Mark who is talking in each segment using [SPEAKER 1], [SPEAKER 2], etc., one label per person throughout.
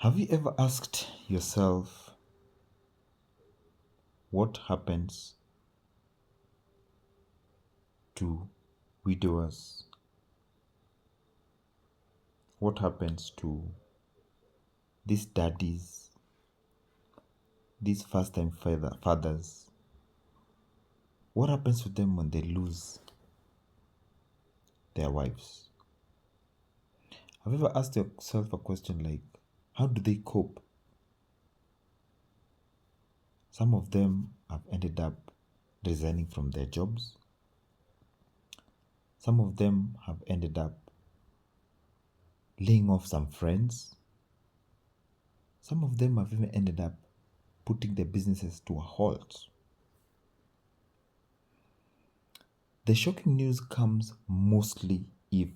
[SPEAKER 1] Have you ever asked yourself what happens to widowers? What happens to these daddies, these first-time fathers? What happens to them when they lose their wives? Have you ever asked yourself a question like, how do they cope? Some of them have ended up resigning from their jobs. Some of them have ended up laying off some friends. Some of them have even ended up putting their businesses to a halt. The shocking news comes mostly if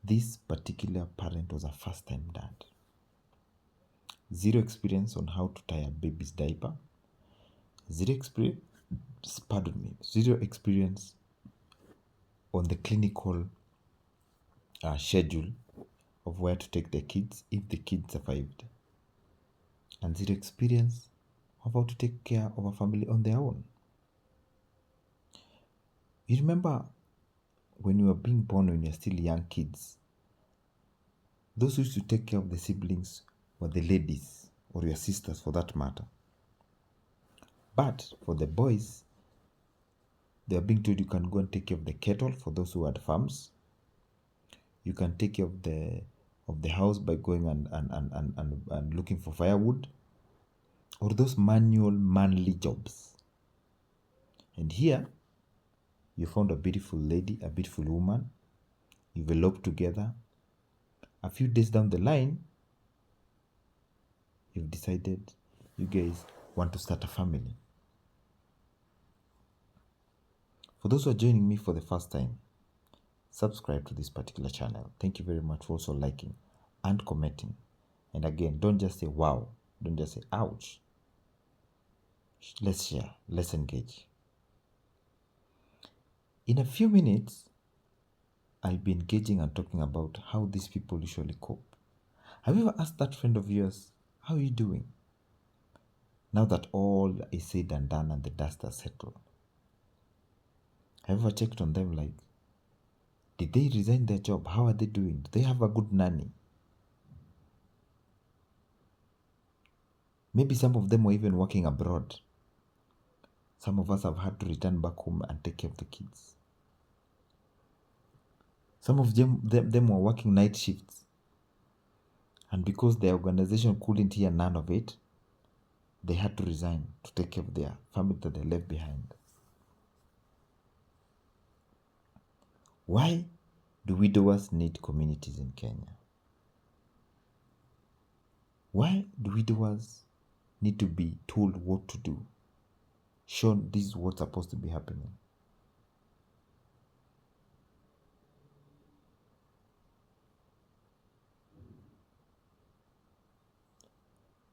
[SPEAKER 1] this particular parent was a first-time dad. Zero experience on how to tie a baby's diaper. Zero experience on the clinical schedule of where to take their kids if the kids survived. And zero experience of how to take care of a family on their own. You remember when you were being born, when you're still young kids, those who used to take care of the siblings were the ladies, or your sisters for that matter. But for the boys, they are being told you can go and take care of the cattle for those who had farms. You can take care of the house by going and looking for firewood, or those manual manly jobs. And here, you found a beautiful lady, a beautiful woman. You've eloped together. A few days down the line, you've decided you guys want to start a family. For those who are joining me for the first time, subscribe to this particular channel. Thank you very much for also liking and commenting. And again, don't just say wow, don't just say ouch. Let's share, let's engage. In a few minutes, I'll be engaging and talking about how these people usually cope. Have you ever asked that friend of yours, how are you doing? Now that all is said and done and the dust has settled. Have you ever checked on them like, did they resign their job? How are they doing? Do they have a good nanny? Maybe some of them were even working abroad. Some of us have had to return back home and take care of the kids. Some of them were working night shifts. And because the organization couldn't hear none of it, they had to resign to take care of their family that they left behind. Why do widowers need communities in Kenya? Why do widowers need to be told what to do? Shown this is what's supposed to be happening.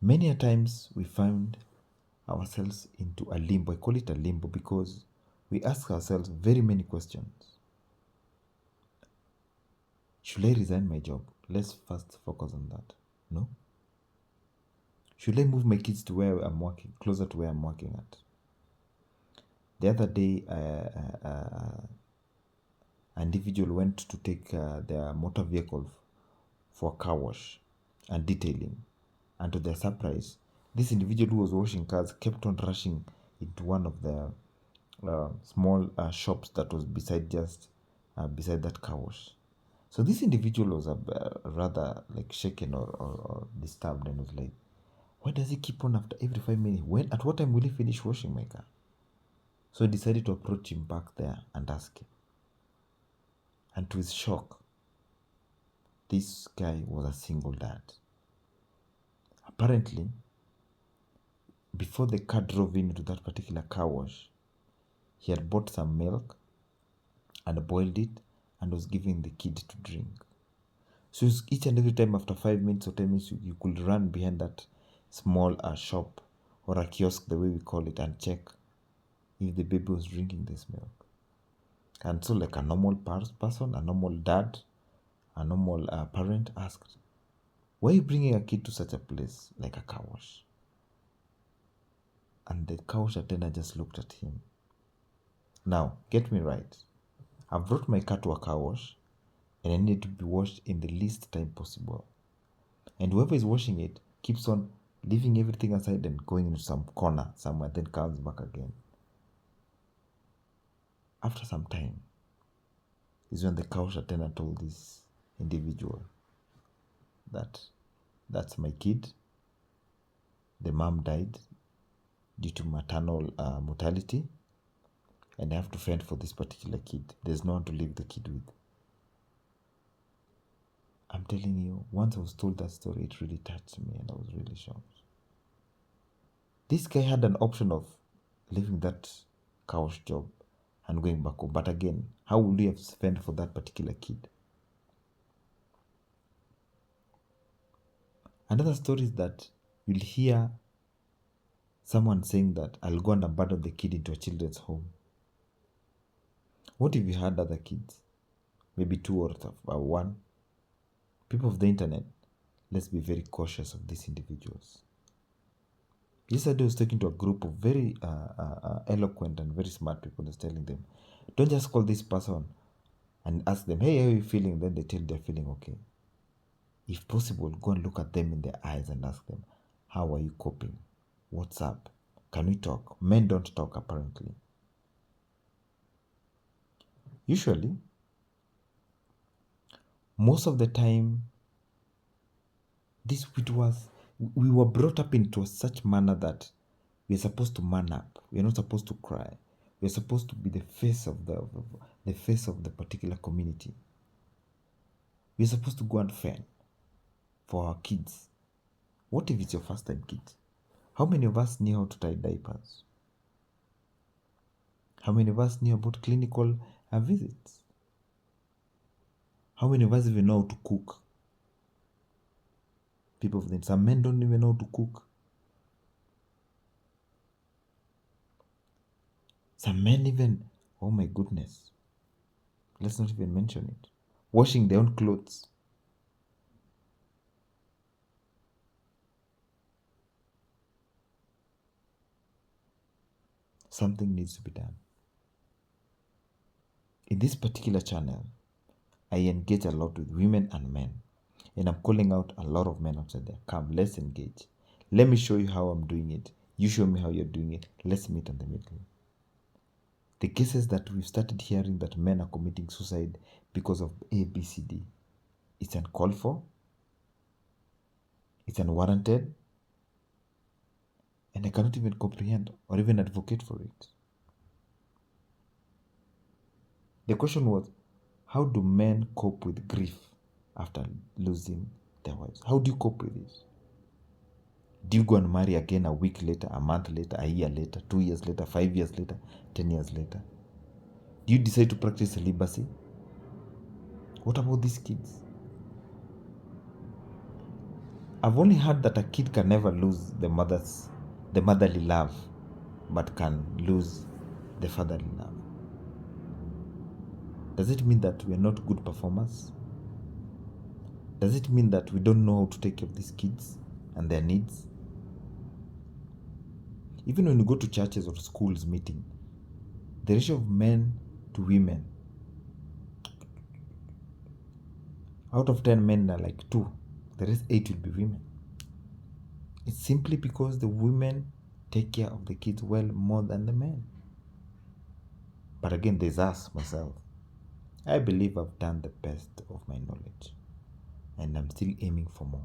[SPEAKER 1] Many a times we find ourselves into a limbo. I call it a limbo because we ask ourselves very many questions. Should I resign my job? Let's first focus on that. No? Should I move my kids to where I'm working, closer to where I'm working at? The other day, an individual went to take their motor vehicle for car wash and detailing. And to their surprise, this individual who was washing cars kept on rushing into one of the small shops that was beside that car wash. So this individual was rather like shaken or disturbed and was like, why does he keep on after every 5 minutes? At what time will he finish washing my car? So I decided to approach him back there and ask him. And to his shock, this guy was a single dad. Apparently, before the car drove into that particular car wash, he had bought some milk and boiled it and was giving the kid to drink. So each and every time after 5 minutes or 10 minutes, you could run behind that small shop or a kiosk, the way we call it, and check if the baby was drinking this milk. And so like a normal person, a normal dad, a normal parent asked, Why are you bringing a kid to such a place like a car wash? And the car wash attendant just looked at him. Now, get me right. I've brought my car to a car wash and I need to be washed in the least time possible. And whoever is washing it keeps on leaving everything aside and going into some corner somewhere, then comes back again. After some time is when the car wash attendant told this individual that that's my kid. The mom died due to maternal mortality, and I have to fend for this particular kid. There's no one to leave the kid with. I'm telling you, once I was told that story, it really touched me and I was really shocked. This guy had an option of leaving that couch job and going back home. But again, how would you have spent for that particular kid? Another story is that you'll hear someone saying that I'll go and abandon the kid into a children's home. What if you had other kids? Maybe two or one? People of the internet, let's be very cautious of these individuals. Yesterday I was talking to a group of very eloquent and very smart people. I was telling them, don't just call this person and ask them, hey, how are you feeling? Then they tell they're feeling okay. If possible, go and look at them in their eyes and ask them, how are you coping? What's up? Can we talk? Men don't talk, apparently. Usually, most of the time, we were brought up into such manner that we're supposed to man up. We're not supposed to cry. We're supposed to be the face of the particular community. We're supposed to go and fend for our kids. What if it's your first time kid? How many of us knew how to tie diapers? How many of us knew about clinical visits? How many of us even know how to cook? People of the some men don't even know how to cook. Some men even, oh my goodness, let's not even mention it, washing their own clothes. Something needs to be done. In this particular channel, I engage a lot with women and men. And I'm calling out a lot of men outside there. Come, let's engage. Let me show you how I'm doing it. You show me how you're doing it. Let's meet in the middle. The cases that we've started hearing that men are committing suicide because of A, B, C, D. It's uncalled for. It's unwarranted. And I cannot even comprehend or even advocate for it. The question was, how do men cope with grief after losing their wives? How do you cope with this? Do you go and marry again a week later, a month later, a year later, 2 years later, 5 years later, 10 years later? Do you decide to practice celibacy? What about these kids? I've only heard that a kid can never lose the motherly love, but can lose the fatherly love. Does it mean that we are not good performers? Does it mean that we don't know how to take care of these kids and their needs? Even when you go to churches or schools meeting, the ratio of men to women, out of 10 men are like 2, the rest 8 will be women. It's simply because the women take care of the kids well more than the men. But again, there's us, myself. I believe I've done the best of my knowledge, and I'm still aiming for more.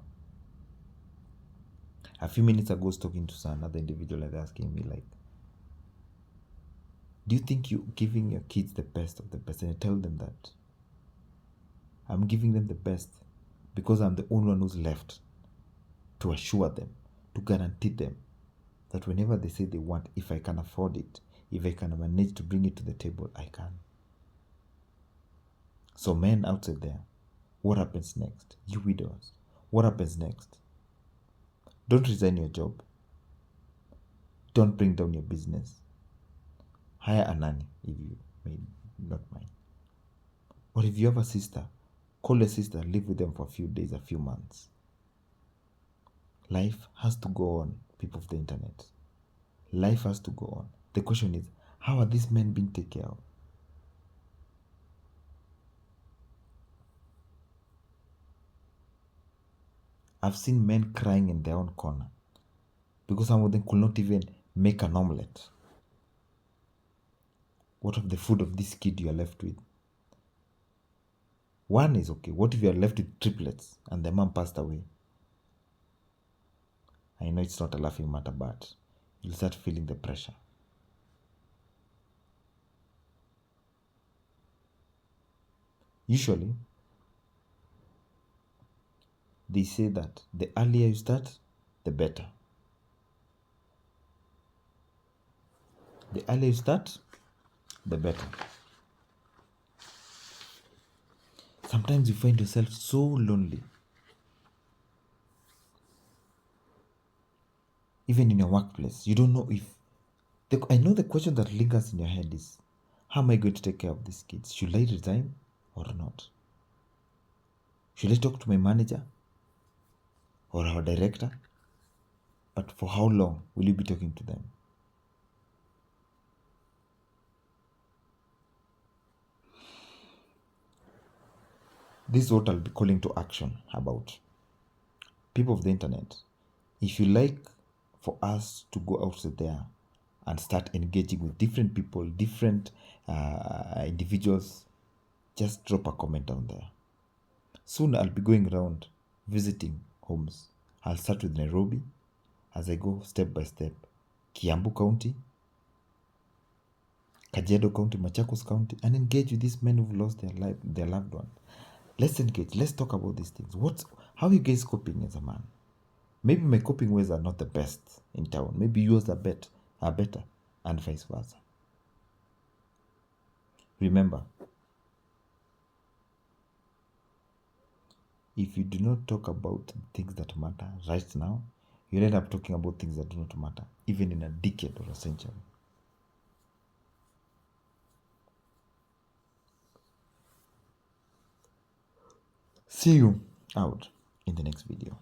[SPEAKER 1] A few minutes ago, I was talking to another individual and asking me, like, do you think you're giving your kids the best of the best? And I tell them that I'm giving them the best because I'm the only one who's left to assure them, to guarantee them that whenever they say they want, if I can afford it, if I can manage to bring it to the table, I can. So men outside there, what happens next? You widows, what happens next? Don't resign your job. Don't bring down your business. Hire a nanny if you may not mind. Or if you have a sister, call a sister, live with them for a few days, a few months. Life has to go on, people of the internet. Life has to go on. The question is, how are these men being taken care of? I've seen men crying in their own corner because some of them could not even make an omelette. What of the food of this kid you are left with? One is okay. What if you are left with triplets and the mom passed away? I know it's not a laughing matter, but you'll start feeling the pressure. Usually, they say that the earlier you start, the better. The earlier you start, the better. Sometimes you find yourself so lonely. Even in your workplace, you don't know if... I know the question that lingers in your head is, how am I going to take care of these kids? Should I resign or not? Should I talk to my manager or our director? But for how long will you be talking to them? This is what I'll be calling to action about. People of the internet, if you like for us to go out there and start engaging with different people, different individuals, just drop a comment down there. Soon I'll be going around visiting homes. I'll start with Nairobi as I go step by step. Kiambu County, Kajiado County, Machakos County, and engage with these men who've lost their loved one. Let's engage. Let's talk about these things. How are you guys coping as a man? Maybe my coping ways are not the best in town. Maybe yours are better, and vice versa. Remember, if you do not talk about things that matter right now, you'll end up talking about things that do not matter, even in a decade or a century. See you out in the next video.